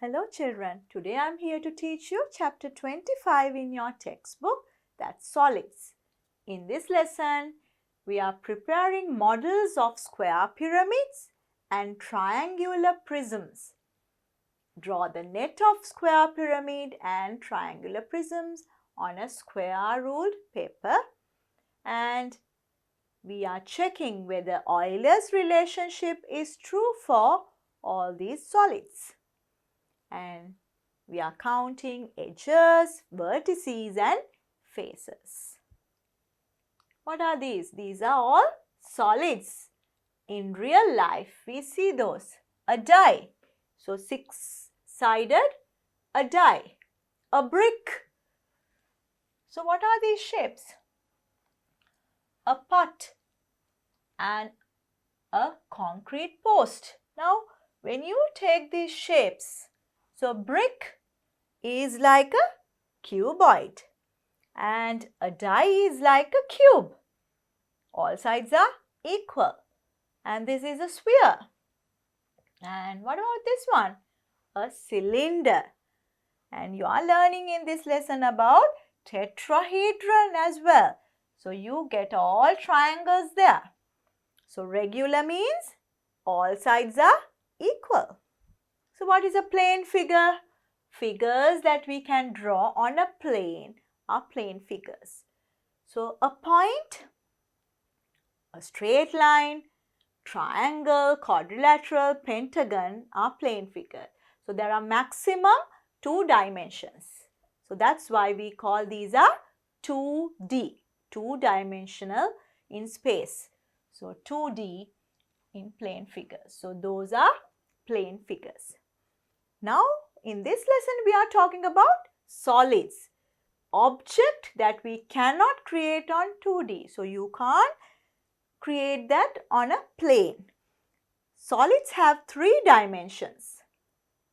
Hello children, today I am here to teach you chapter 25 in your textbook, that's solids. In this lesson, we are preparing models of square pyramids and triangular prisms. Draw the net of square pyramid and triangular prisms on a square ruled paper, and we are checking whether Euler's relationship is true for all these solids. And we are counting edges, vertices and faces. What are these? These are all solids. In real life, we see those. A die. So, six-sided, a die. A brick. So, what are these shapes? A pot and a concrete post. Now, when you take these shapes, so brick is like a cuboid and a die is like a cube. All sides are equal and this is a sphere. And what about this one? A cylinder. And you are learning in this lesson about tetrahedron as well. So you get all triangles there. So regular means all sides are equal. So what is a plane figure? Figures that we can draw on a plane are plane figures. So a point, a straight line, triangle, quadrilateral, pentagon are plane figures. So there are maximum 2 dimensions. So that's why we call these are 2D, 2-dimensional in space. So 2D in plane figures. So those are plane figures. Now, in this lesson, we are talking about solids, object that we cannot create on 2D. So, you can't create that on a plane. Solids have 3 dimensions.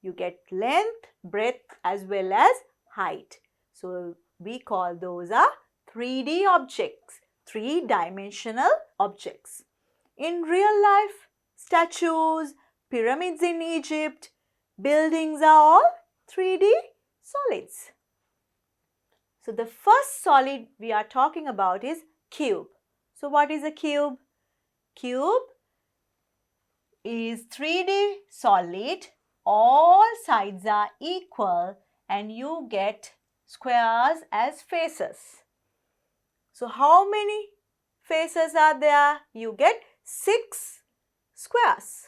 You get length, breadth as well as height. So, we call those are 3D objects, 3-dimensional objects. In real life, statues, pyramids in Egypt, buildings are all 3D solids. So, the first solid we are talking about is cube. So, what is a cube? Cube is 3D solid. All sides are equal and you get squares as faces. So, how many faces are there? You get 6 squares.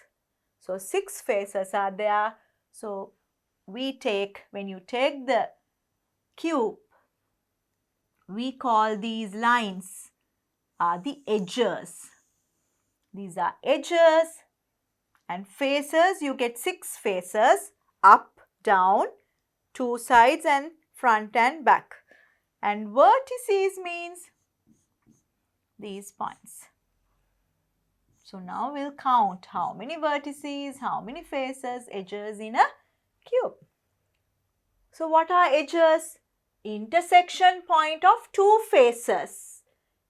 So, 6 faces are there. So, when you take the cube, we call these lines are the edges. These are edges and faces. You get 6 faces, up, down, 2 sides and front and back. And vertices means these points. So, now we'll count how many vertices, how many faces, edges in a cube. So, what are edges? Intersection point of 2 faces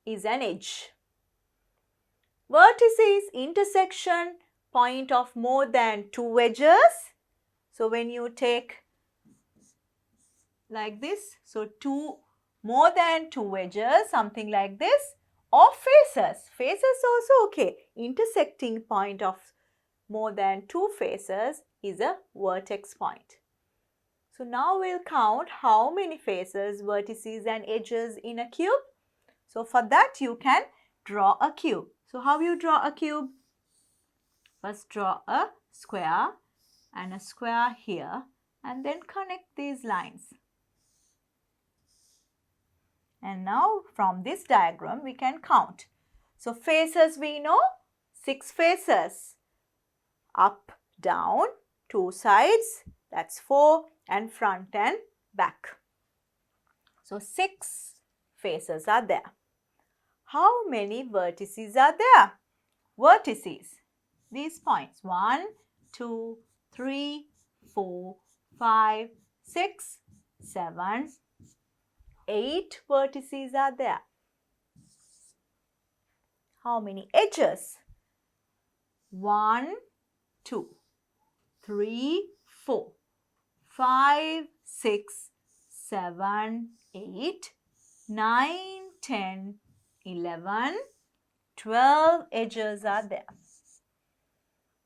is an edge. Vertices, intersection point of more than 2 edges. So, when you take like this, so more than 2 edges, something like this. Or faces. Faces also okay. Intersecting point of more than 2 faces is a vertex point. So now we'll count how many faces, vertices and edges in a cube. So for that you can draw a cube. So how you draw a cube? First draw a square and a square here and then connect these lines. And now from this diagram we can count. So faces we know 6 faces. Up, down, 2 sides, that's 4 and front and back. So 6 faces are there. How many vertices are there? Vertices, these points 1, 2, 3, 4, 5, 6, 7, 8 vertices are there. How many edges? 1, 2, 3, 4. 5, 6, 7, 8, 9, 10, 11, 12 edges are there.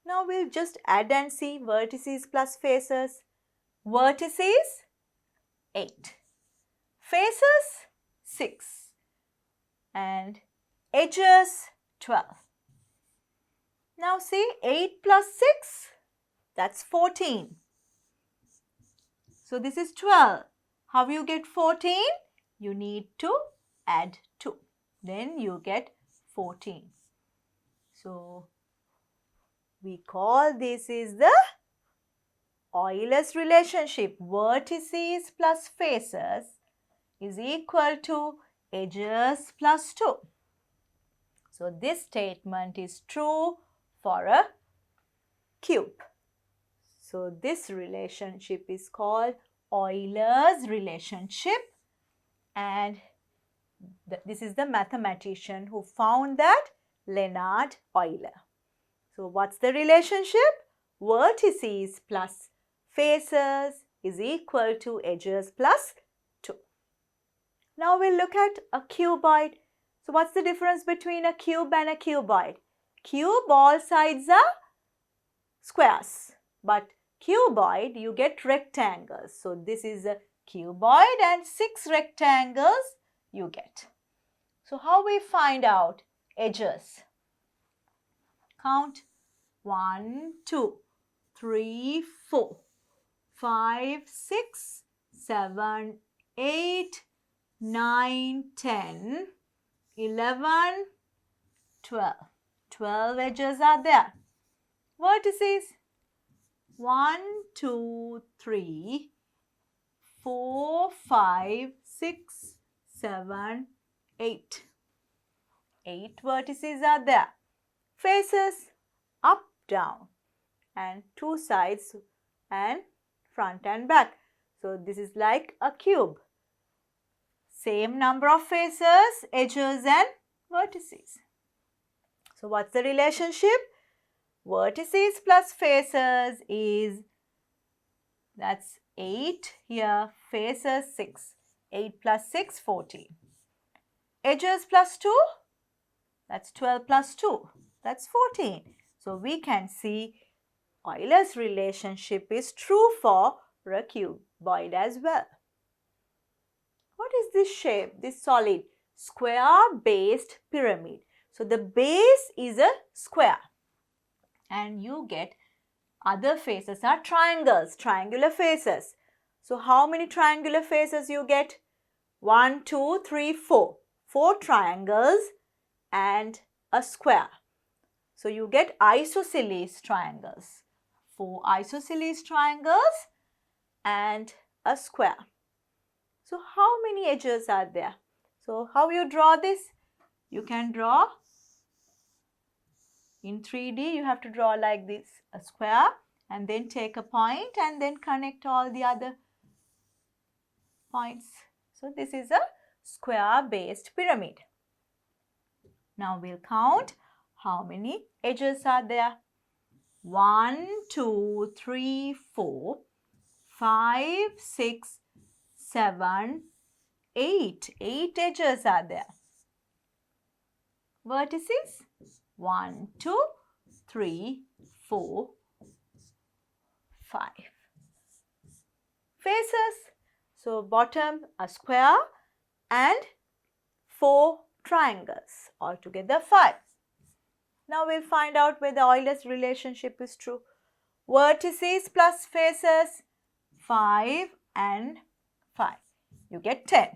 Now we'll just add and see vertices plus faces. Vertices 8, faces 6 and edges 12. Now see 8 plus 6, that's 14. So this is 12. How you get 14? You need to add 2. Then you get 14. So we call this is the Euler's relationship. Vertices plus faces is equal to edges plus 2. So this statement is true for a cube. So this relationship is called Euler's relationship, and this is the mathematician who found that, Leonhard Euler. So what's the relationship? Vertices plus faces is equal to edges plus 2. Now we'll look at a cuboid. So what's the difference between a cube and a cuboid? Cube, all sides are squares, but cuboid you get rectangles. So this is a cuboid and 6 rectangles you get. So how we find out edges? Count 1, 2, 3, 4, 5, 6, 7, 8, 9, 10, 11, 12. 12 edges are there. Vertices 1, 2, 3, 4, 5, 6, 7, 8. 8 vertices are there. Faces up, down, and 2 sides and front and back. So this is like a cube. Same number of faces, edges and vertices. So what's the relationship? Vertices plus faces is, that's 8 here, faces 6. 8 plus 6, 14. Edges plus 2, that's 12 plus 2, that's 14. So we can see Euler's relationship is true for a cuboid as well. What is this shape, this solid? Square-based pyramid. So the base is a square and you get other faces are triangles, triangular faces. So how many triangular faces you get? 1, 2, 3, 4. 4 triangles and a square. So you get isosceles triangles. 4 isosceles triangles and a square. So how many edges are there? So how you draw this? You can draw in 3D. You have to draw like this, a square, and then take a point and then connect all the other points. So this is a square-based pyramid. Now we'll count how many edges are there. 1, 2, 3, 4, 5, 6, 7, 8. 8 edges are there. Vertices 1, 2, 3, 4, 5. Faces, so bottom a square and 4 triangles, altogether 5. Now we'll find out whether Euler's relationship is true. Vertices plus faces 5 and 5. You get 10.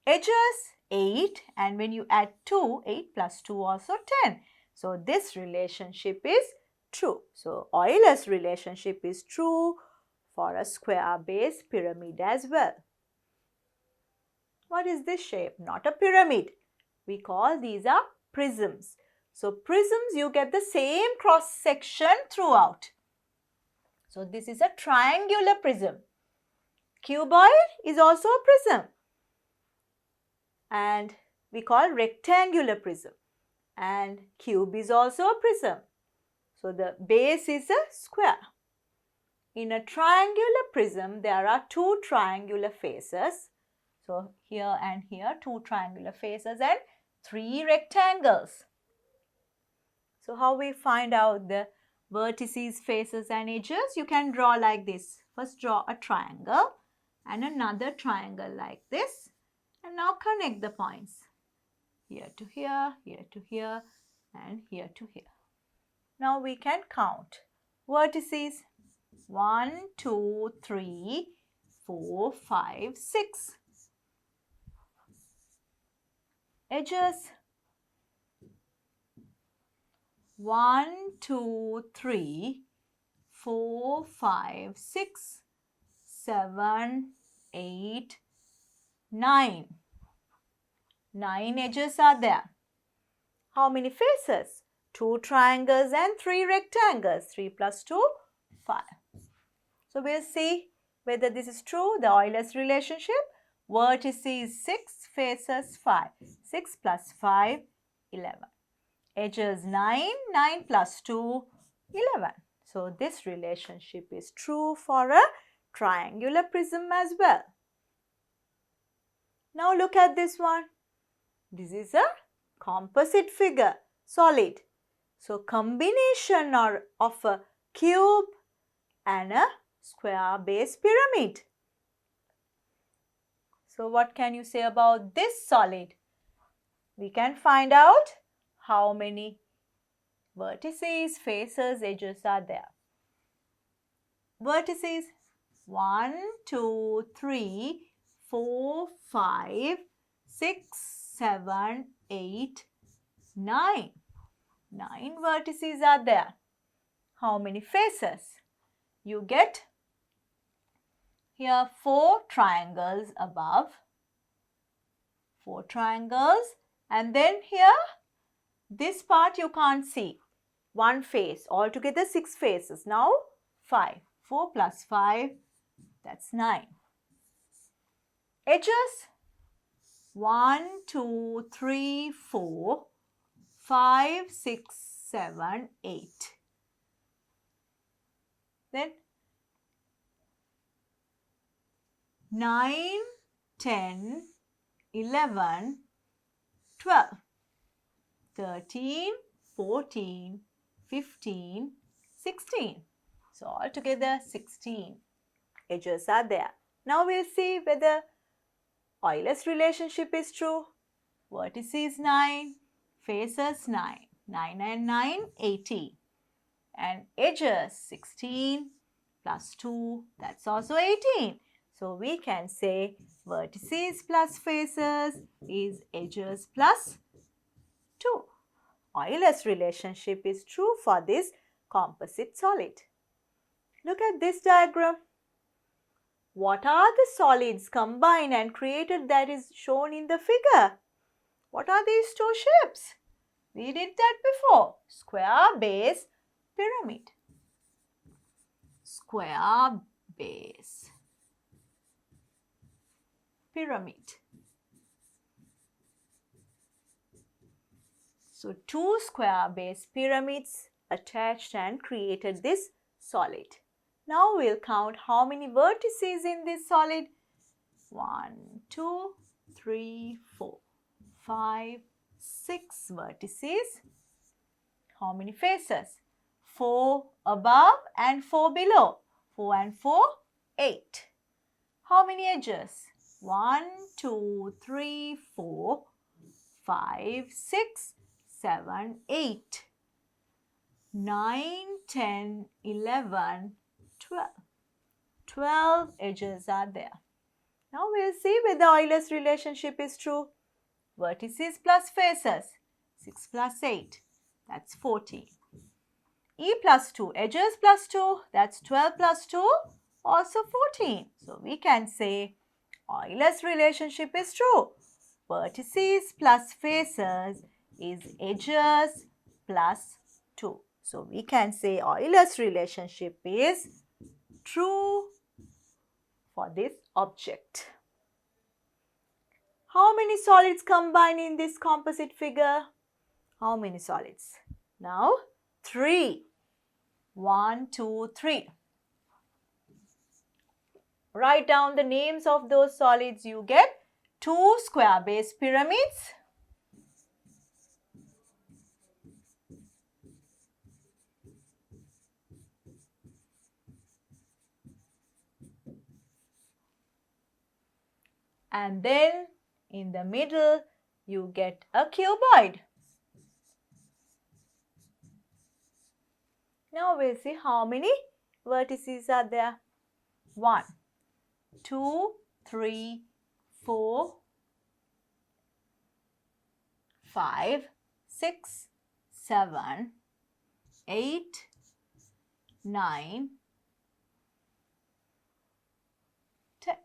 Edges 8, and when you add 2, 8 plus 2 also 10. So this relationship is true. So Euler's relationship is true for a square-based pyramid as well. What is this shape? Not a pyramid. We call these are prisms. So prisms, you get the same cross section throughout. So this is a triangular prism. Cuboid is also a prism. And we call rectangular prism. And cube is also a prism. So the base is a square. In a triangular prism, there are two triangular faces. So here and here, two triangular faces and three rectangles. So how we find out the vertices, faces and edges? You can draw like this. First draw a triangle and another triangle like this. And now connect the points. Here to here, here to here and here to here. Now we can count. Vertices 1, 2, 3, 4, 5, 6. Edges 1, 2, 3, 4, 5, 6, 7, 8, 9. 9 edges are there. How many faces? 2 triangles and 3 rectangles. 3 plus 2, 5. So we'll see whether this is true, the Euler's relationship. Vertices 6, faces 5. 6 plus 5, 11. Edges 9, 9 plus 2, 11. So this relationship is true for a triangular prism as well. Now look at this one. This is a composite figure, solid. So combination of a cube and a square base pyramid. So what can you say about this solid? We can find out how many vertices, faces, edges are there. Vertices 1, 2, 3, 4, 5, 6, 7, 8, 9. 9 vertices are there. How many faces? You get here 4 triangles above. 4 triangles, and then here this part you can't see. 1 face, altogether 6 faces. Now 5. 4 plus 5, that's 9. Edges 1, 2, 3, 4, 5, 6, 7, 8. Then 9, 10, 11, 12, 13, 14, 15, 16. So altogether 16 edges are there. Now we'll see whether Euler's relationship is true. Vertices 9, faces 9. 9 and 9, 18. And edges 16 plus 2, that's also 18. So we can say vertices plus faces is edges plus 2. Euler's relationship is true for this composite solid. Look at this diagram. What are the solids combined and created that is shown in the figure? What are these two shapes? We did that before. Square base pyramid. Square base pyramid. So two square base pyramids attached and created this solid. Now we'll count how many vertices in this solid. 1, 2, 3, 4, 5, 6 vertices. How many faces? 4 above and 4 below. 4 and 4, 8. How many edges? 1, 2, 3, 4, 5, 6, 7, 8. 9, 10, 11, 12. 12 edges are there. Now we'll see whether Euler's relationship is true. Vertices plus faces. 6 plus 8. That's 14. E plus 2. Edges plus 2. That's 12 plus 2. Also 14. So we can say Euler's relationship is true. Vertices plus faces is edges plus 2. So we can say Euler's relationship is true for this object. How many solids combine in this composite figure? How many solids? Now 3. 1, 2, 3. write down the names of those solids, you get 2 square base pyramids. And then in the middle, you get a cuboid. Now we'll see how many vertices are there. 1, 2, 3, 4, 5, 6, 7, 8, 9, 10.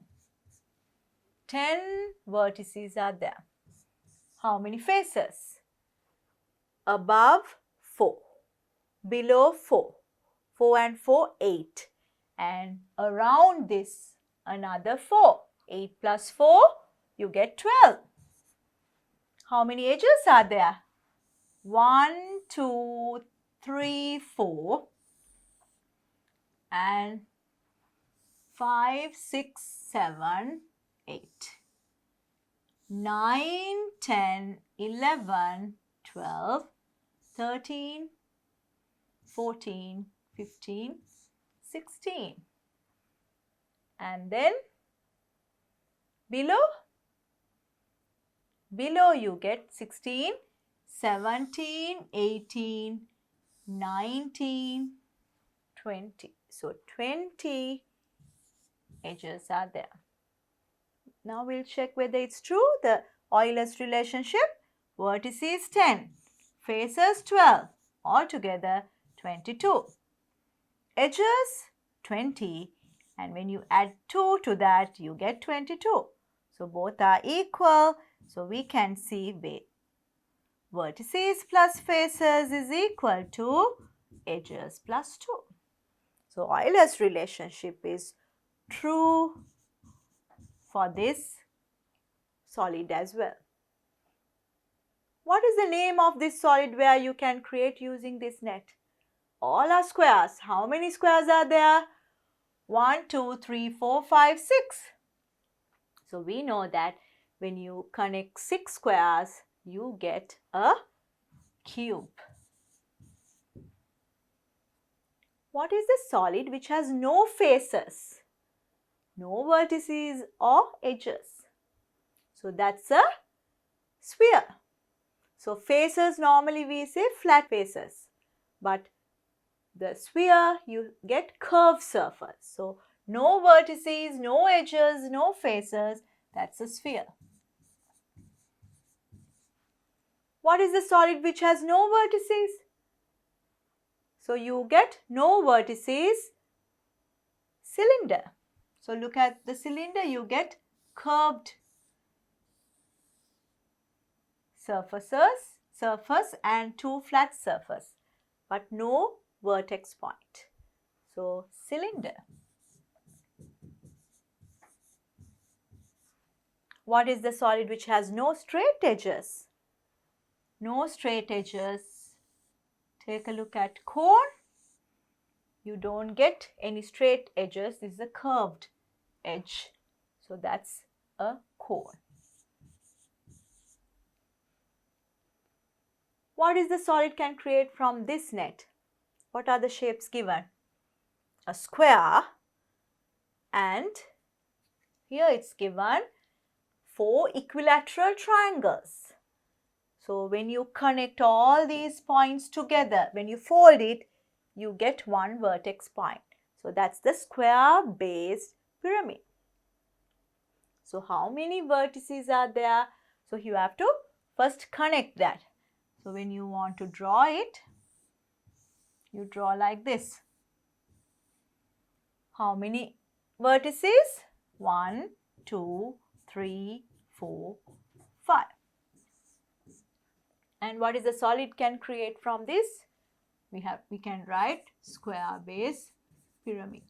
10 vertices are there. How many faces? Above 4, below 4, 4 and 4, 8, and around this another 4. 8 plus 4, you get 12. How many edges are there? 1, 2, 3, 4, and 5, 6, 7, 8, 9, 10, 11, 12, 13, 14, 15, 16. And then below you get 16, 17, 18, 19, 20. So 20 edges are there. Now we'll check whether it's true. The Euler's relationship, vertices 10, faces 12, altogether 22. Edges 20, and when you add 2 to that, you get 22. So both are equal. So we can see vertices plus faces is equal to edges plus 2. So Euler's relationship is true for this solid as well. What is the name of this solid where you can create using this net? All are squares. How many squares are there? 1, 2, 3, 4, 5, 6. So we know that when you connect 6 squares, you get a cube. What is the solid which has no faces, no vertices or edges? So that's a sphere. So faces, normally we say flat faces, but the sphere you get curved surface. So no vertices, no edges, no faces, that's a sphere. What is the solid which has no vertices? So you get no vertices, cylinder. So look at the cylinder, you get curved surface and 2 flat surface, but no vertex point. So cylinder. What is the solid which has no straight edges? No straight edges. Take a look at cone. You don't get any straight edges. This is a curved edge. So that's a cone. What is the solid can create from this net? What are the shapes given? A square, and here it's given 4 equilateral triangles. So when you connect all these points together, when you fold it, you get one vertex point. So that's the square-based pyramid. So how many vertices are there? So you have to first connect that. So when you want to draw it, you draw like this. How many vertices? 1, 2, 3, 4, 5. And what is the solid can create from this? We can write square base pyramid.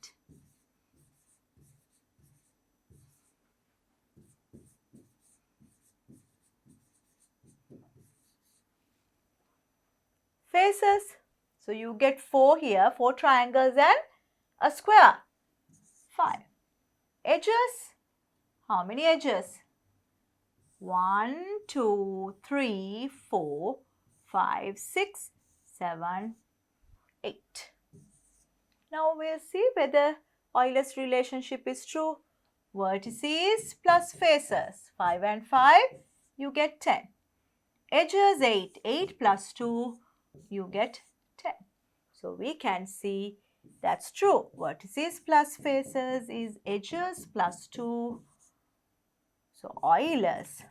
Faces. So you get 4 here, 4 triangles and a square. 5. Edges? How many edges? 1, 2, 3, 4, 5, 6, 7, 8. Now we'll see whether Euler's relationship is true. Vertices plus faces. 5 and 5, you get 10. Edges 8. 8 plus 2, you get 10. So we can see that's true. Vertices plus faces is edges plus 2. So Euler's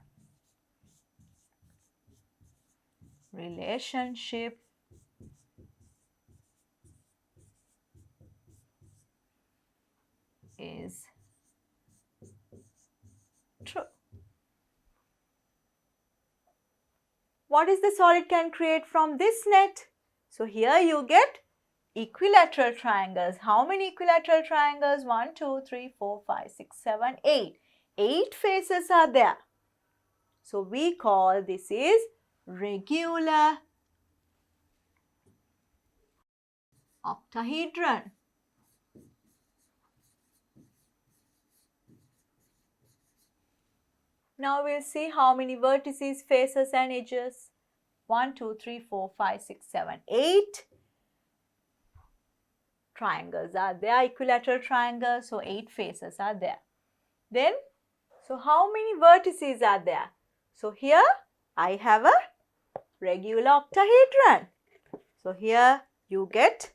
relationship is true. What is the solid can create from this net? So here you get equilateral triangles. How many equilateral triangles? 1, 2, 3, 4, 5, 6, 7, 8. 8 faces are there. So we call this is regular octahedron. Now we'll see how many vertices, faces and edges. 1, 2, 3, 4, 5, 6, 7, 8 triangles are there, equilateral triangles, so 8 faces are there. Then, so how many vertices are there? So here I have a regular octahedron. So here you get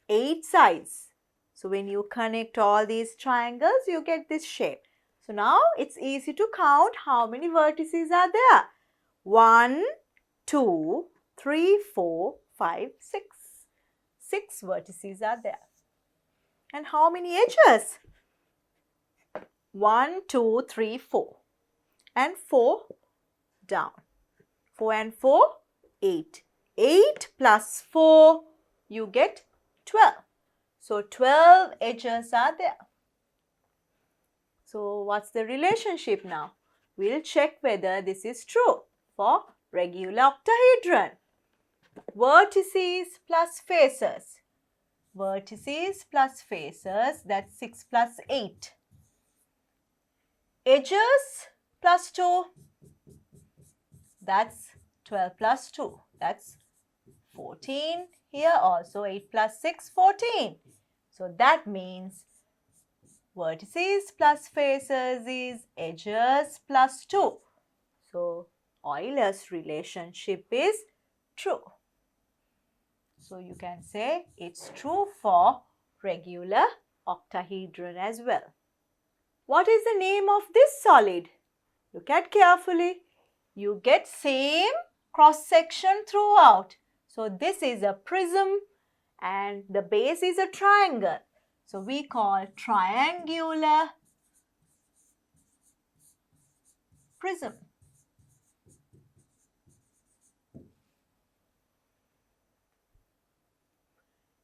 8 sides. So when you connect all these triangles, you get this shape. So now it's easy to count how many vertices are there. 1, 2, 3, 4, 5, 6. 6 vertices are there. And how many edges? 1, 2, 3, 4. And 4 down. 4 and 4, 8. 8 plus 4, you get 12. So 12 edges are there. So what's the relationship now? We'll check whether this is true for regular octahedron. Vertices plus faces. Vertices plus faces, that's 6 plus 8. Edges plus 2, that's 12 plus 2, that's 14. Here also 8 plus 6, 14. So that means vertices plus faces is edges plus 2. So Euler's relationship is true. So you can say it's true for regular octahedron as well. What is the name of this solid? Look at carefully. You get same cross section throughout. So this is a prism and the base is a triangle. So we call triangular prism.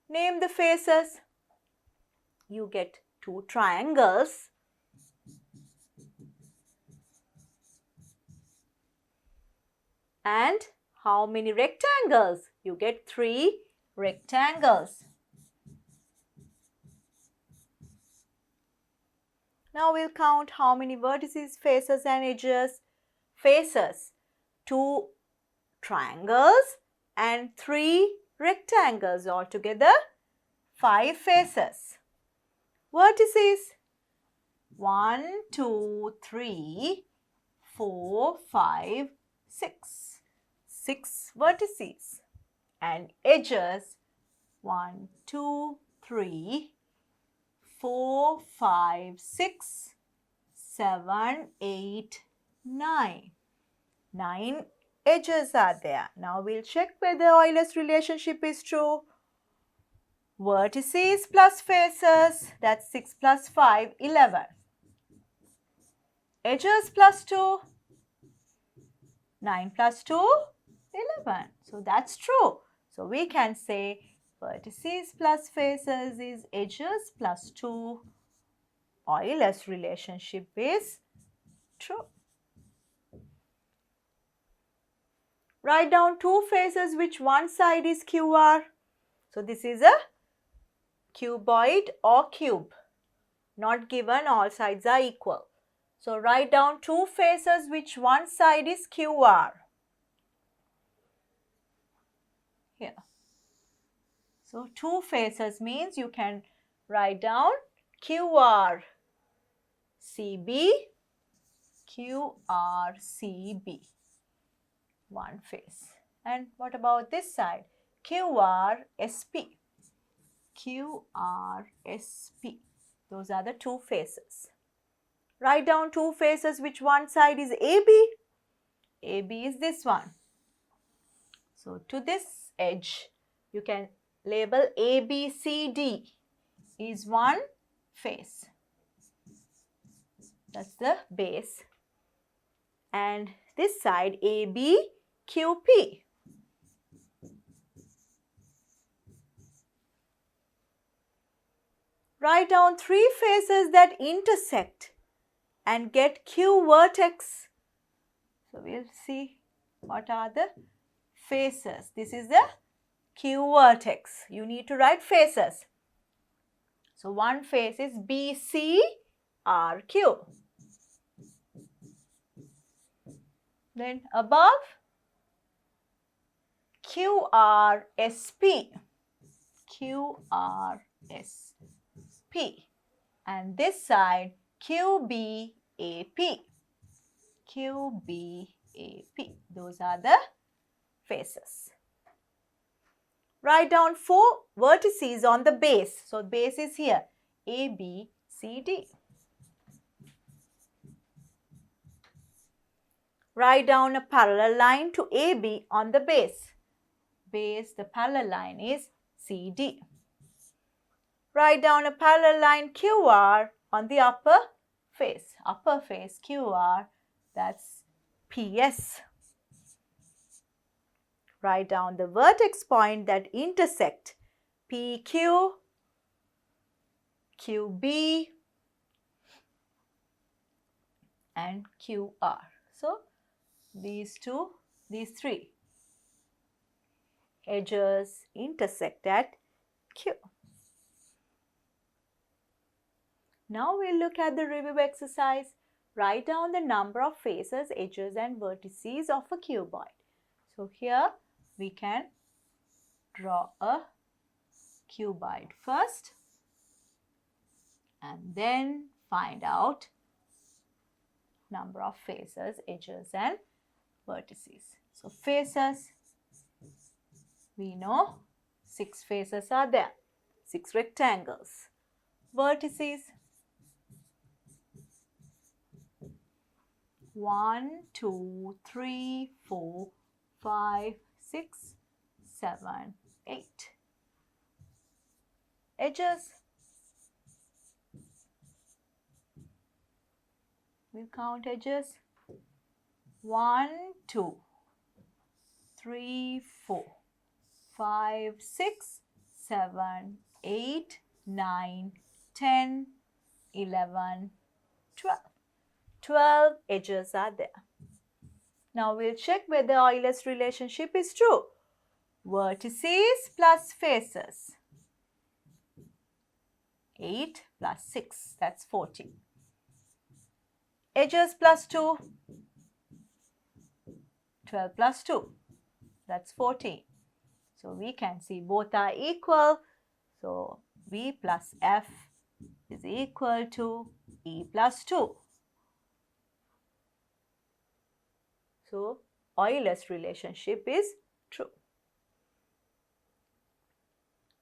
Name the faces. You get 2 triangles. And how many rectangles? You get 3 rectangles. Now we'll count how many vertices, faces and edges. Faces, 2 triangles and 3 rectangles, altogether 5 faces. Vertices, 1, 2, 3, 4, 5, 6. 6 vertices. And edges, 1, 2, 3, 4, 5, 6, 7, 8, 9. 9 edges are there. Now we'll check whether Euler's relationship is true. Vertices plus faces, that's 6 plus 5, 11. Edges plus 2, 9 plus 2, 11. So that's true. So we can say vertices plus faces is edges plus 2. Euler's relationship is true. Write down 2 faces which one side is QR. So this is a cuboid or cube. not given, all sides are equal. So write down two faces which one side is QR. Here. So two faces means you can write down QR, CB, QR, CB. One face. And what about this side? QR, SP. QR, SP. Those are the two faces. Write down two faces which one side is AB. AB is this one. So to this edge, you can label ABCD is one face. That's the base. And this side ABQP. Write down three faces that intersect and get Q vertex. So we'll see what are the faces. This is the Q vertex. You need to write faces. So one face is BCRQ. Then above QRSP. QRSP. And this side QBAP. QBAP. Those are the faces. Write down four vertices on the base. So base is here. A, B, C, D. Write down a parallel line to AB on the base. Base, the parallel line is CD. Write down a parallel line QR on the upper face. Upper face QR, that's PS. Write down the vertex point that intersect PQ, QB and QR. So these three edges intersect at Q. Now we'll look at the review exercise. Write down the number of faces, edges and vertices of a cuboid. So here we can draw a cuboid first and then find out number of faces, edges and vertices. So faces, we know 6 faces are there, 6 rectangles. Vertices, 1, 2, 3, 4, 5, 6, 7, 8. Edges, we'll count edges. 1, 2, 3, 4, 5, 6, 7, 8, 9, 10, 11, 12. 12 edges are there. Now we'll check whether Euler's relationship is true. Vertices plus faces. 8 plus 6, that's 14. Edges plus 2. 12 plus 2, that's 14. So we can see both are equal. So V plus F is equal to E plus 2. So Euler's relationship is true.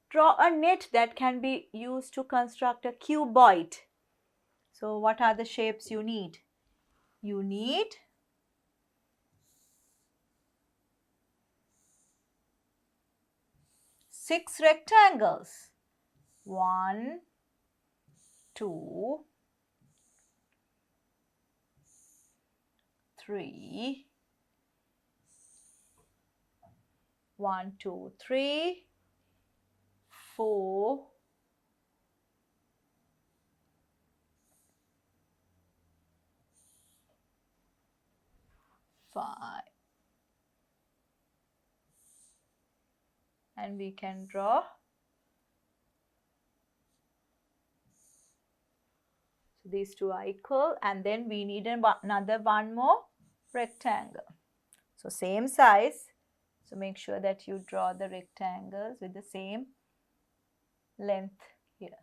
Draw a net that can be used to construct a cuboid. So what are the shapes you need? You need six rectangles. 1, 2, 3. 1, 2, 3, 4, 5. And we can draw So these two are equal, and then we need another one more rectangle. So same size. So make sure that you draw the rectangles with the same length here.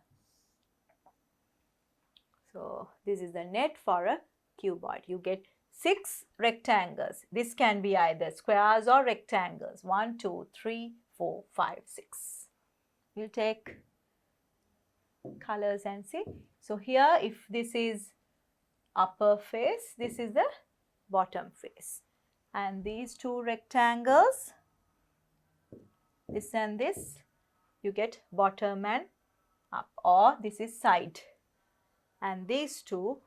So this is the net for a cuboid. You get 6 rectangles. This can be either squares or rectangles. 1, 2, 3, 4, 5, 6. We'll take colors and see. So here, if this is upper face, this is the bottom face. And these two rectangles, this and this, you get bottom and up, or this is side. And these two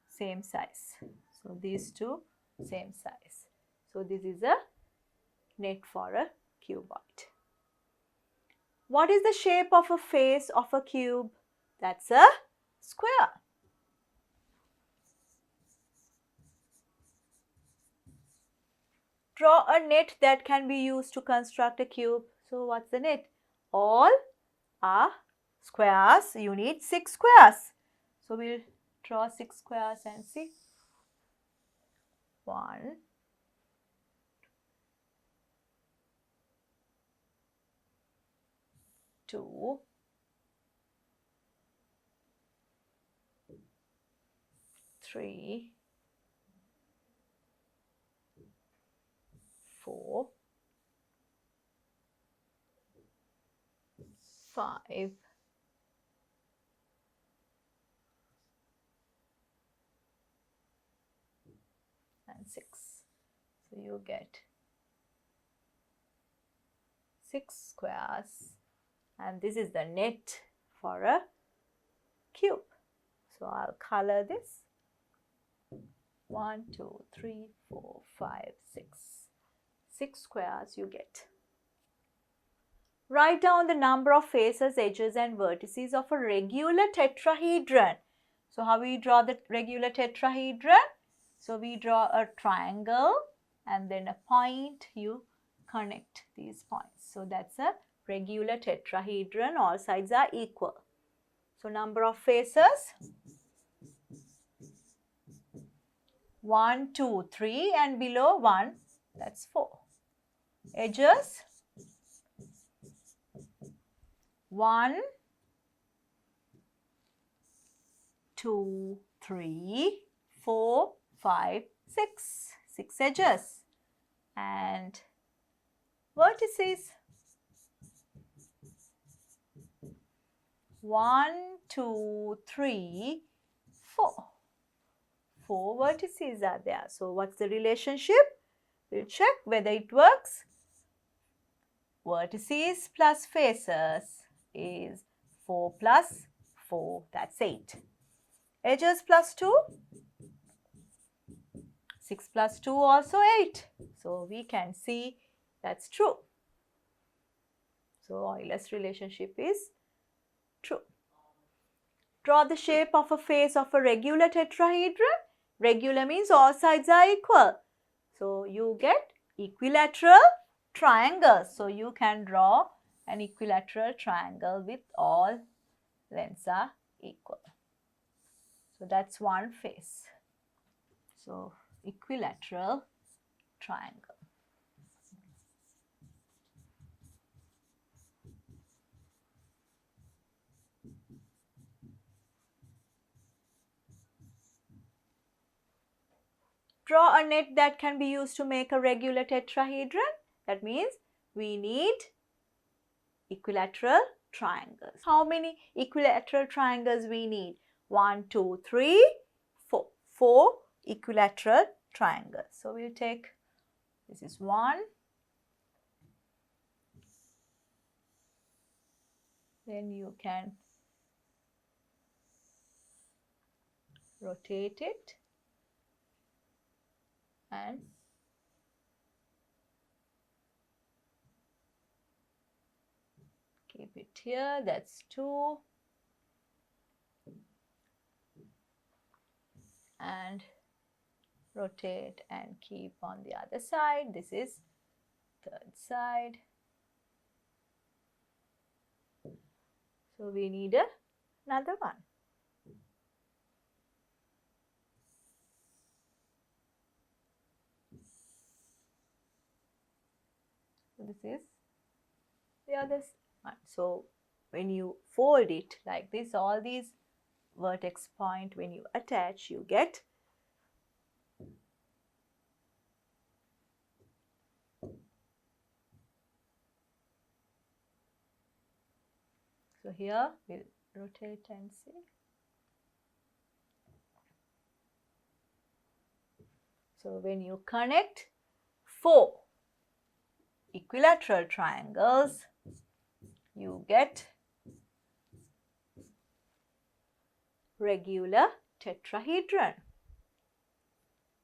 same size. So these two same size. So this is a net for a cuboid. What is the shape of a face of a cube? That's a square. Draw a net that can be used to construct a cube. So what's the net? All are squares. You need 6 squares. So we'll draw 6 squares and see. 1, 2, 3, 4, 5, and 6. So you get 6 squares, and this is the net for a cube. So I'll color this. 1, 2, 3, 4, 5, 6. 6 squares you get. Write down the number of faces, edges and vertices of a regular tetrahedron. So how we draw the regular tetrahedron? So we draw a triangle and then a point, you connect these points. So that's a regular tetrahedron, all sides are equal. So number of faces, 1, 2, 3 and below 1, that's 4. Edges, 1, 2, 3, 4, 5, 6. 6 edges. And vertices, 1, 2, 3, 4. 4 vertices are there. So what's the relationship? We'll check whether it works. Vertices plus faces is 4 plus 4, that's 8. Edges plus 2, 6 plus 2 also 8. So we can see that's true. So Euler's relationship is true. Draw the shape of a face of a regular tetrahedron. Regular means all sides are equal. So you get equilateral triangles. So you can draw an equilateral triangle with all lengths are equal. So that's one face. So equilateral triangle. Draw a net that can be used to make a regular tetrahedron. That means we need equilateral triangles. How many equilateral triangles we need? 1, 2, 3, 4. 4 equilateral triangles. So we'll take, this is 1. Then you can rotate it and keep it here. That's 2. And rotate and keep on the other side. This is third side. So we need another one. this is the other one. So when you fold it like this, all these vertex point, when you attach, you get so here we'll rotate and see. So when you connect 4 equilateral triangles, you get regular tetrahedron.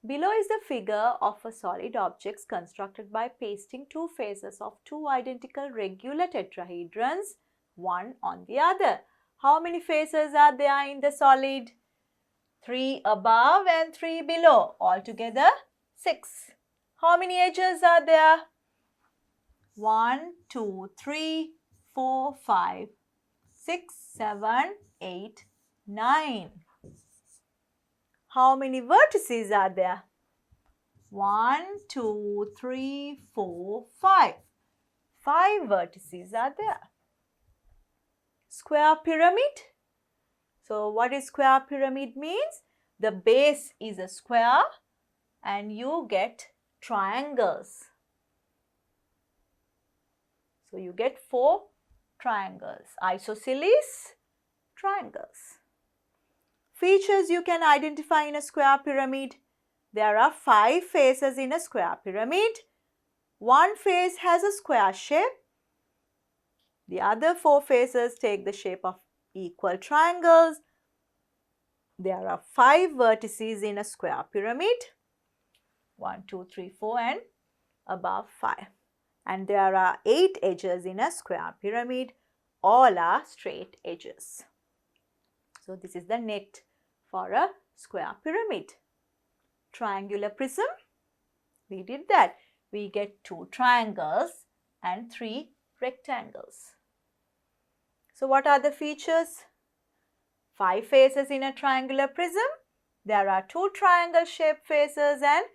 Below is the figure of a solid object constructed by pasting 2 faces of 2 identical regular tetrahedrons, one on the other. How many faces are there in the solid? 3 above and 3 below. Altogether 6. How many edges are there? 1, 2, 3, 4, 5, 6, 7, 8, 9. How many vertices are there? 1, 2, 3, 4, 5. 5 vertices are there. Square pyramid. So what is square pyramid means? The base is a square and you get triangles. So you get 4 triangles. Isosceles triangles. Features you can identify in a square pyramid. There are 5 faces in a square pyramid. One face has a square shape. The other 4 faces take the shape of equal triangles. There are 5 vertices in a square pyramid. 1, 2, 3, 4 and above 5. And there are 8 edges in a square pyramid. All are straight edges. So this is the net for a square pyramid. Triangular prism. We did that. We get 2 triangles and 3 rectangles. So what are the features? 5 faces in a triangular prism. There are 2 triangle shaped faces and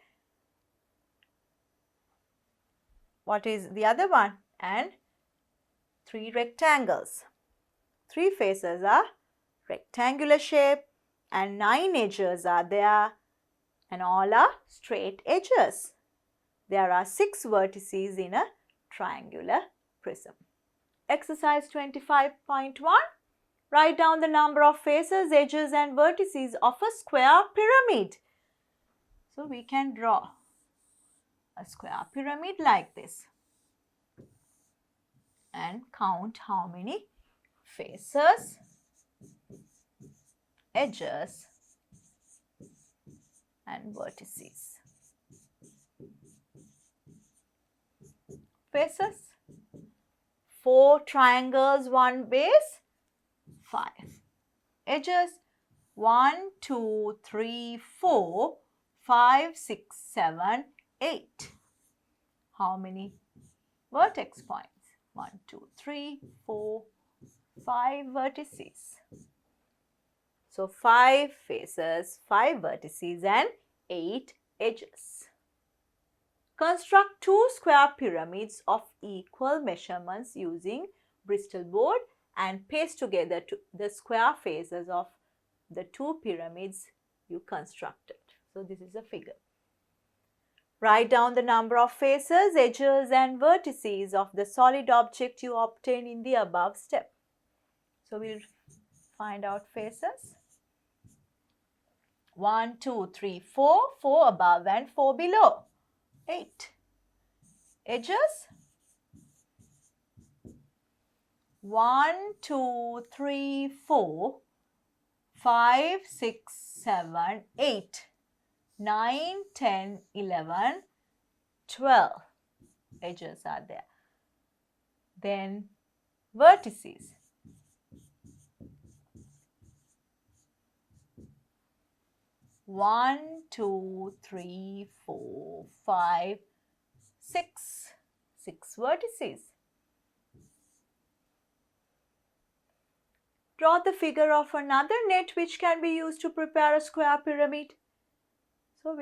what is the other one? And 3 rectangles. 3 faces are rectangular shape and 9 edges are there and all are straight edges. There are 6 vertices in a triangular prism. Exercise 25.1. Write down the number of faces, edges and vertices of a square pyramid. So we can draw a square pyramid like this and count how many faces, edges and vertices. Faces, 4 triangles, 1 base, 5. Edges, 1, 2, 3, 4, 5, 6, 7, 8. How many vertex points? 1, 2, 3, 4, 5 vertices. So 5 faces, 5 vertices and 8 edges. Construct 2 square pyramids of equal measurements using Bristol board and paste together the square faces of the 2 pyramids you constructed. So this is a figure. Write down the number of faces, edges and vertices of the solid object you obtained in the above step. So we'll find out faces. 1, 2, 3, 4, 4 above and 4 below. 8. Edges. 1, 2, 3, 4, 5, 6, 7, 8, 9, 10, 11, 12. Edges are there. Then vertices. 1, 2, 3, 4, 5, 6. 6 vertices. Draw the figure of another net which can be used to prepare a square pyramid. So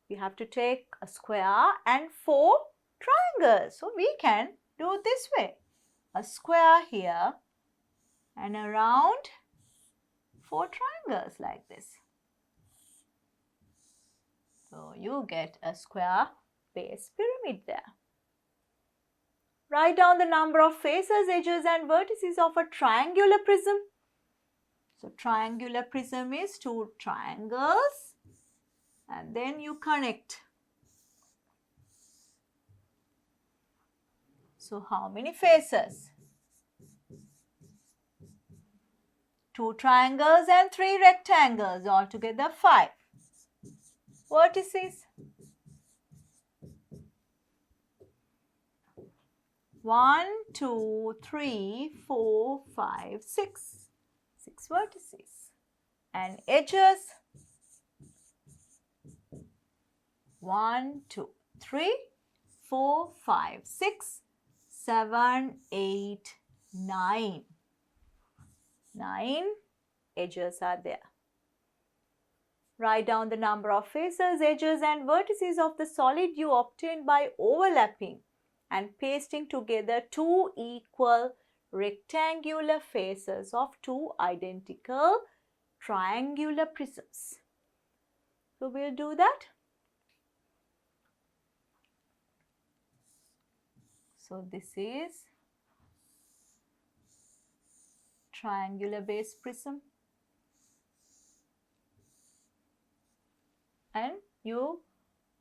we have to take a square and 4 triangles. So we can do it this way. A square here and around 4 triangles like this. So you get a square base pyramid there. Write down the number of faces, edges and vertices of a triangular prism. So triangular prism is 2 triangles and then you connect. So how many faces? 2 triangles and 3 rectangles, altogether 5. Vertices. 1, 2, 3, 4, 5, 6. 6 vertices. And edges. 1, 2, 3, 4, 5, 6, 7, 8, 9. 9 edges are there. Write down the number of faces, edges and vertices of the solid you obtained by overlapping and pasting together 2 equal rectangular faces of 2 identical triangular prisms. So we'll do that. So this is triangular base prism and you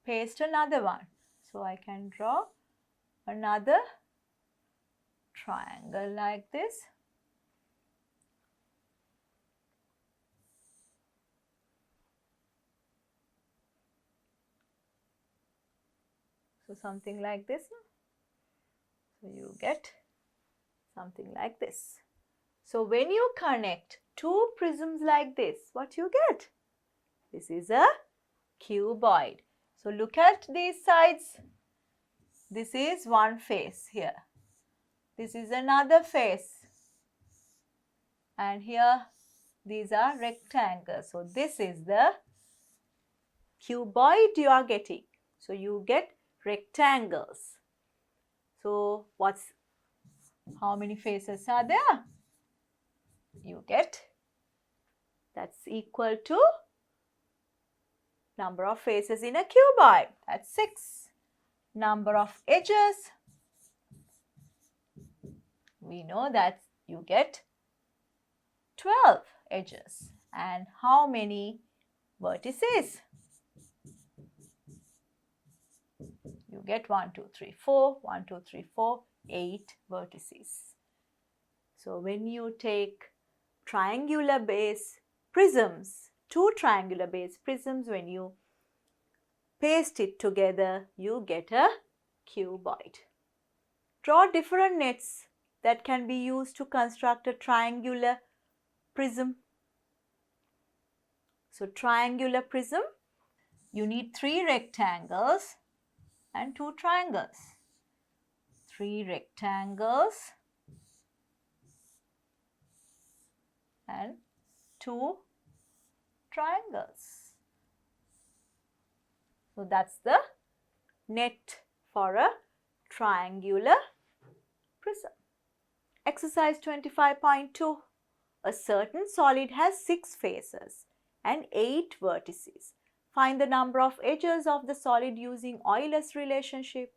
paste another one. So I can draw another triangle like this. So something like this. So you get something like this. So when you connect 2 prisms like this, what you get? This is a cuboid. So look at these sides. This is one face here. This is another face. And here these are rectangles. So this is the cuboid you are getting. So you get rectangles. So how many faces are there? You get, that's equal to number of faces in a cuboid. That's 6. Number of edges, we know that you get 12 edges. And how many vertices? You get 1, 2, 3, 4, 1, 2, 3, 4, 8 vertices. So when you take triangular base prisms, 2 triangular base prisms, when you paste it together, you get a cuboid. Draw different nets that can be used to construct a triangular prism. So triangular prism, you need 3 rectangles and 2 triangles. 3 rectangles and 2 triangles. So that's the net for a triangular prism. Exercise 25.2. A certain solid has 6 faces and 8 vertices. Find the number of edges of the solid using Euler's relationship.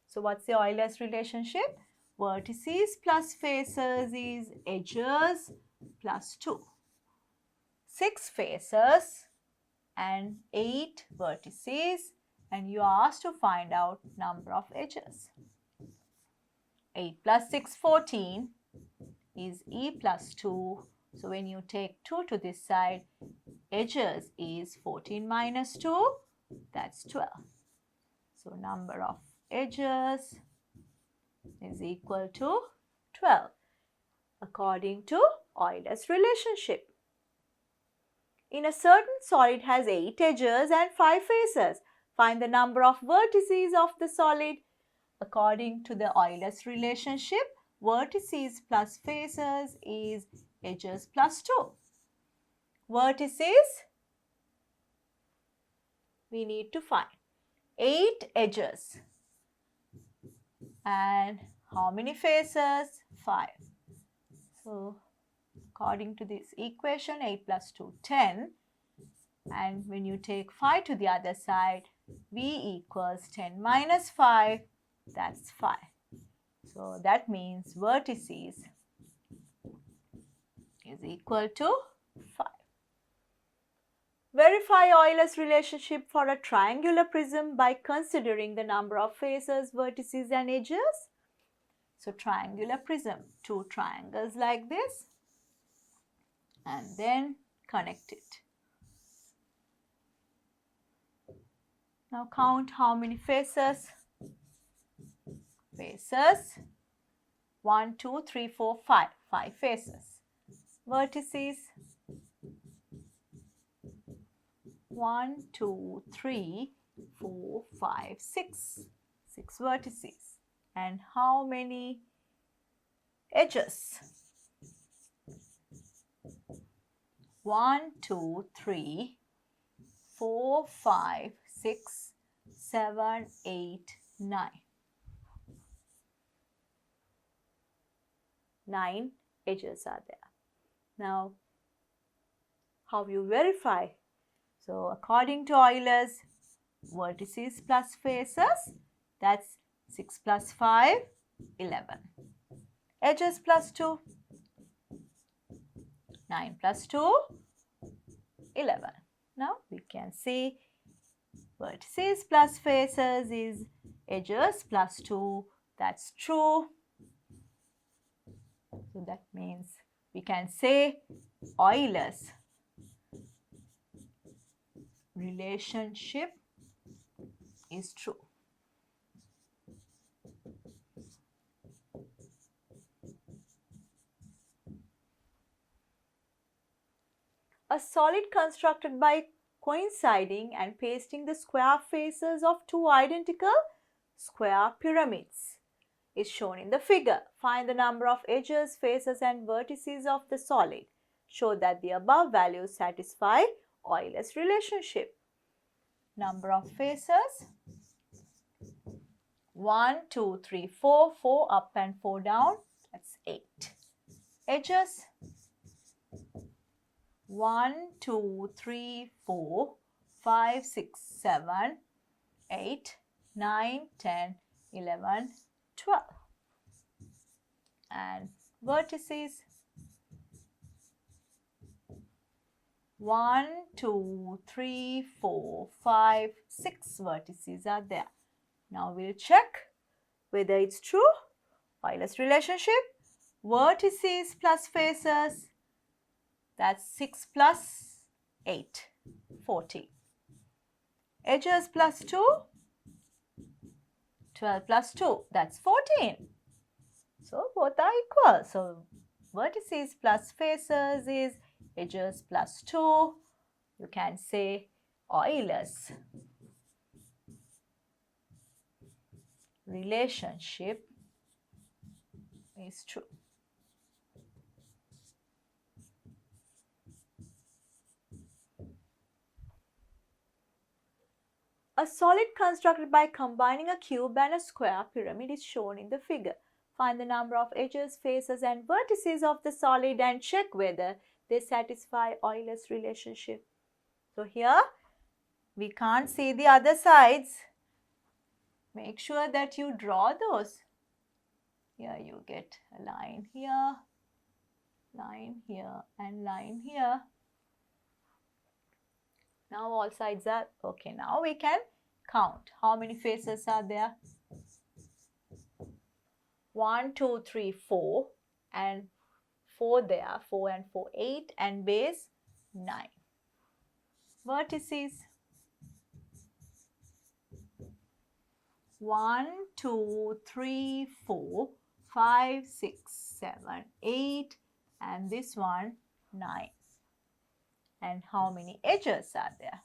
So what's the Euler's relationship? Vertices plus faces is edges plus 2. 6 faces and 8 vertices, and you are asked to find out number of edges. 8 plus 6, 14 is E plus 2. So when you take 2 to this side, edges is 14 minus 2, that's 12. So number of edges is equal to 12 according to Euler's relationship. In a certain solid has 8 edges and 5 faces. Find the number of vertices of the solid. According to the Euler's relationship, vertices plus faces is edges plus 2. Vertices, we need to find 8 edges. And how many faces? 5. So according to this equation, 8 plus 2, 10. And when you take 5 to the other side, V equals 10 minus 5, that's 5. So that means vertices is equal to 5. Verify Euler's relationship for a triangular prism by considering the number of faces, vertices and edges. So triangular prism, 2 triangles like this, and then connect it. Now count how many faces. Faces, 1, 2, 3, 4, 5. 5 faces. Vertices, 1, 2, 3, 4, 5, 6. 6 vertices. And how many edges? 1, 2, 3, 4, 5, 6, 7, 8, 9. 9 edges are there. Now, how you verify? So, according to Euler's vertices plus faces, that's 6 plus 5, 11. Edges plus 2, 9 plus 2, 11. Now, we can see vertices plus faces is edges plus 2, that's true. So that means we can say Euler's relationship is true. A solid constructed by coinciding and pasting the square faces of 2 identical square pyramids is shown in the figure. Find the number of edges, faces and vertices of the solid. Show that the above values satisfy Euler's relationship. Number of faces, 1, 2, 3, 4. 4 up and 4 down, that's 8. Edges, 1, 2, 3, 4, 5, 6, 7, 8, 9, 10, 11, 12. And vertices, 1, 2, 3, 4, 5, 6 vertices are there. Now we'll check whether it's true. Euler's relationship, vertices plus faces, that's 6 plus 8, 14. Edges plus 2, 12 plus 2, that's 14. So both are equal. So vertices plus faces is edges plus 2. You can say Euler's relationship is true. A solid constructed by combining a cube and a square pyramid is shown in the figure. Find the number of edges, faces and vertices of the solid and check whether they satisfy Euler's relationship. So here we can't see the other sides. Make sure that you draw those. Here you get a line here, and line here. Now all sides are okay. Now we can count. How many faces are there? 1, 2, 3, 4 and 4 there. 4 and 4, 8 and base 9. Vertices, 1, 2, 3, 4, 5, 6, 7, 8 and this one 9. And how many edges are there?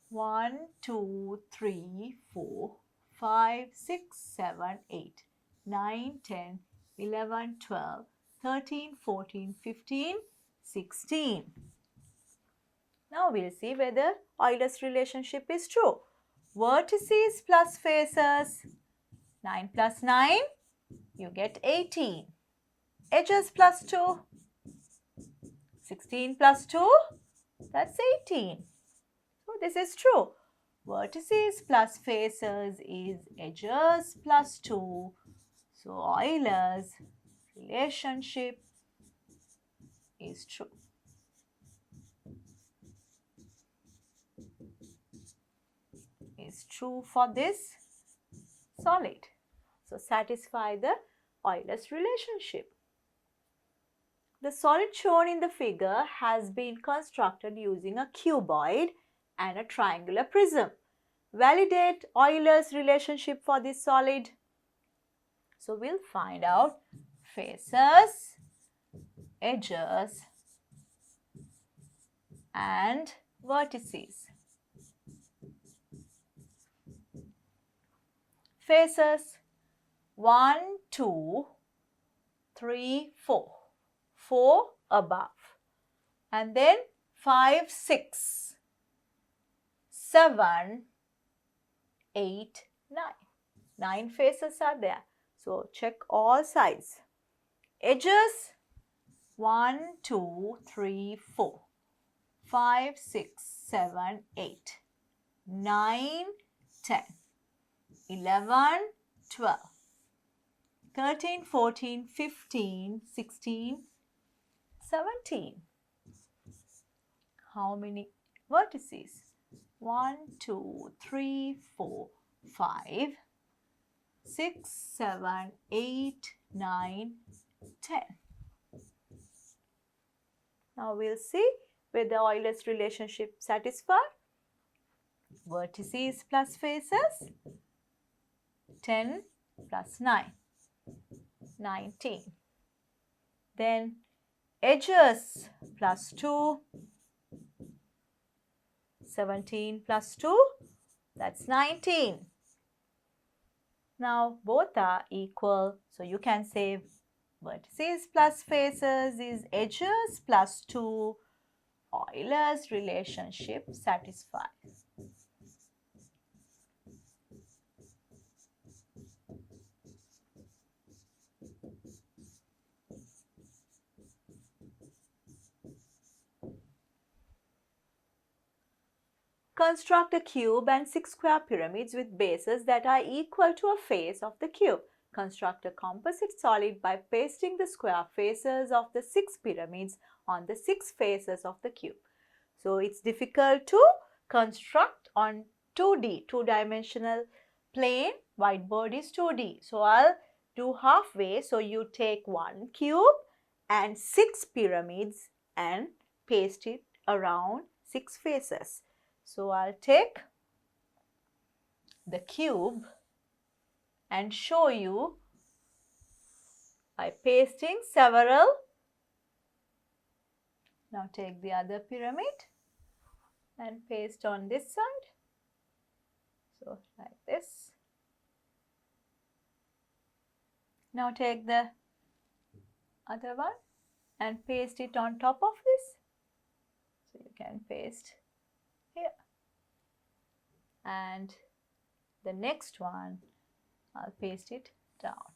1, 2, 3, 4, 5, 6, 7, 8, 9, 10, 11, 12, 13, 14, 15, 16. Now we'll see whether Euler's relationship is true. vertices plus faces. 9 plus 9, you get 18. Edges plus 2. 16 plus 2, that's 18. So this is true. Vertices plus faces is edges plus 2. So Euler's relationship is true. Is true for this solid. So satisfy the Euler's relationship. The solid shown in the figure has been constructed using a cuboid and a triangular prism. Validate Euler's relationship for this solid. So we'll find out faces, edges and vertices. Faces 1, 2, 3, 4. 4 above. And then 5, 6, 7, 8, 9. 9 faces are there. So check all sides. Edges 1, 2, 3, 4. 5, 6, 7, 8. 9, 10. 11, 12, 13, 14, 15, 16, 17. How many vertices? 1, 2, 3, 4, 5, 6, 7, 8, 9, 10. Now we'll see whether Euler's relationship satisfied. Vertices plus faces. 10 plus 9, 19. Then edges plus 2, 17 plus 2, that's 19. Now both are equal, so you can say vertices plus faces is edges plus 2. Euler's relationship satisfies. Construct a cube and 6 square pyramids with bases that are equal to a face of the cube. Construct a composite solid by pasting the square faces of the 6 pyramids on the 6 faces of the cube. So it's difficult to construct on 2D, two-dimensional plane. Whiteboard is 2D. So I'll do halfway. So you take one cube and 6 pyramids and paste it around 6 faces. So I'll take the cube and show you by pasting several. Now take the other pyramid and paste on this side. So like this. Now take the other one and paste it on top of this. So you can paste here. And the next one, I'll paste it down.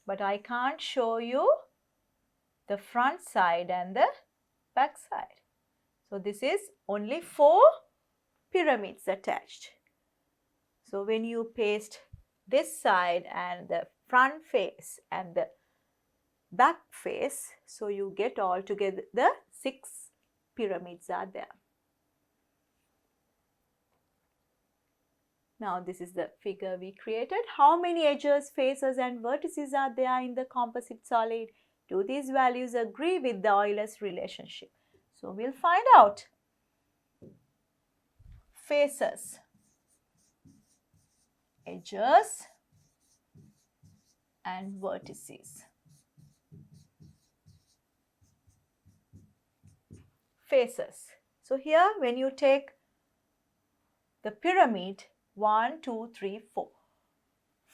But I can't show you the front side and the back side. So this is only 4 pyramids attached. So when you paste this side and the front face and the back face, so you get all together the 6 pyramids are there. Now this is the figure we created. How many edges, faces and vertices are there in the composite solid? Do these values agree with the Euler's relationship? So we'll find out. Faces, edges and vertices. Faces. So here when you take the pyramid, 1, 2, 3, 4.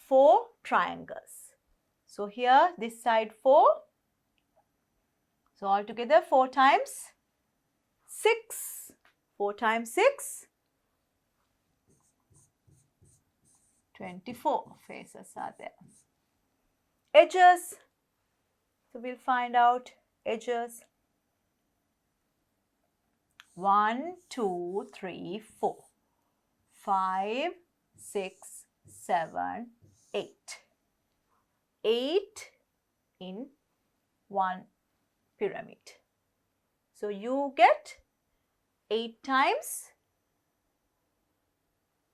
4 triangles. So here this side 4. So altogether 4 times 6. 4 times 6. 24 faces are there. Edges. So we'll find out edges. 1, 2, 3, 4, 5, 6, 7, 8. 8 in one pyramid. So you get 8 times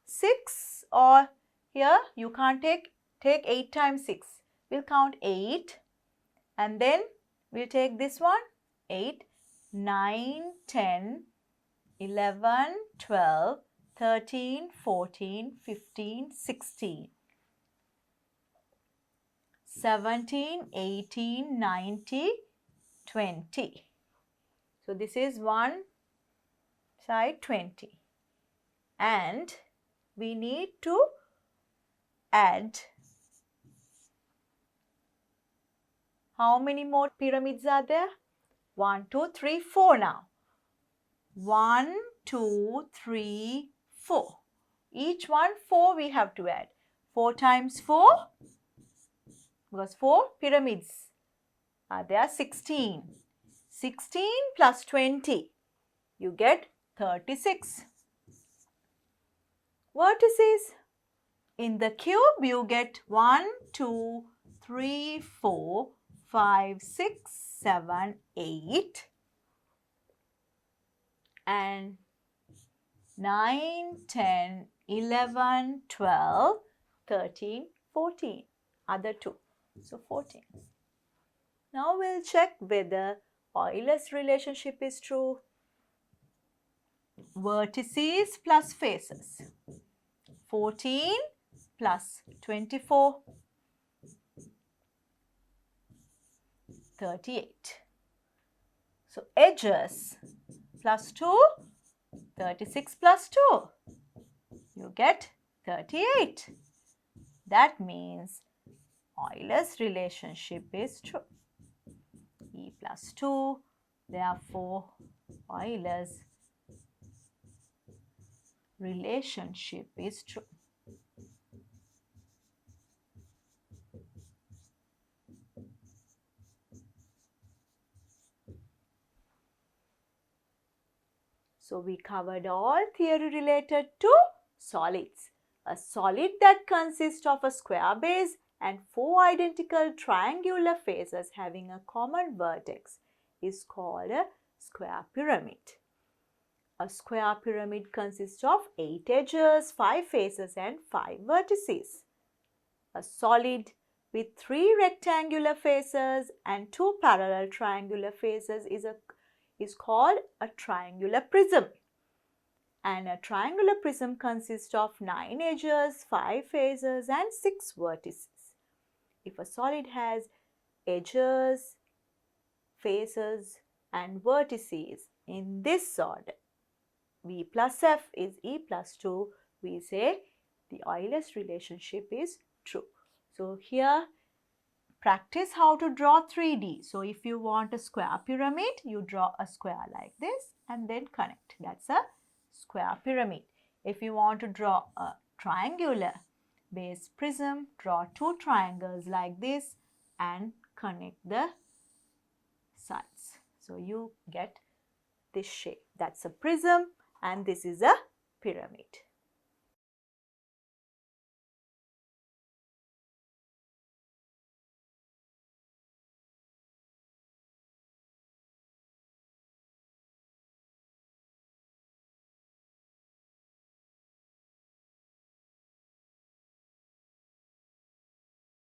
6, or here you can't take 8 times 6. We'll count 8 and then we'll take this one 8, 9, 10, 11, 12, 13, 14, 15, 16, 17, 18, 19, 20. So this is one side 20. And we need to add how many more pyramids are there? 1, 2, 3, 4 now. 1, 2, 3, 4. Each one 4 we have to add. 4 times 4, because 4 pyramids are there, 16. 16 plus 20, you get 36. Vertices. In the cube, you get 1, 2, 3, 4, 5, 6, 7, 8. And 9, 10, 11, 12, 13, 14. Other two. So 14. Now we'll check whether Euler's relationship is true. Vertices plus faces. 14 plus 24. 38. So edges plus 2, 36 plus 2. You get 38. That means Euler's relationship is true. E plus 2, therefore Euler's relationship is true. So we covered all theory related to solids. A solid that consists of a square base and 4 identical triangular faces having a common vertex is called a square pyramid. A square pyramid consists of 8 edges, 5 faces and 5 vertices. A solid with 3 rectangular faces and 2 parallel triangular faces is called a triangular prism. And a triangular prism consists of 9 edges, 5 faces and 6 vertices. If a solid has edges, faces and vertices in this order, V plus F is E plus 2, we say the Euler's relationship is true. So here practice how to draw 3D. So if you want a square pyramid, you draw a square like this and then connect. That's a square pyramid. If you want to draw a triangular base prism, draw 2 triangles like this and connect the sides. So you get this shape. That's a prism and this is a pyramid.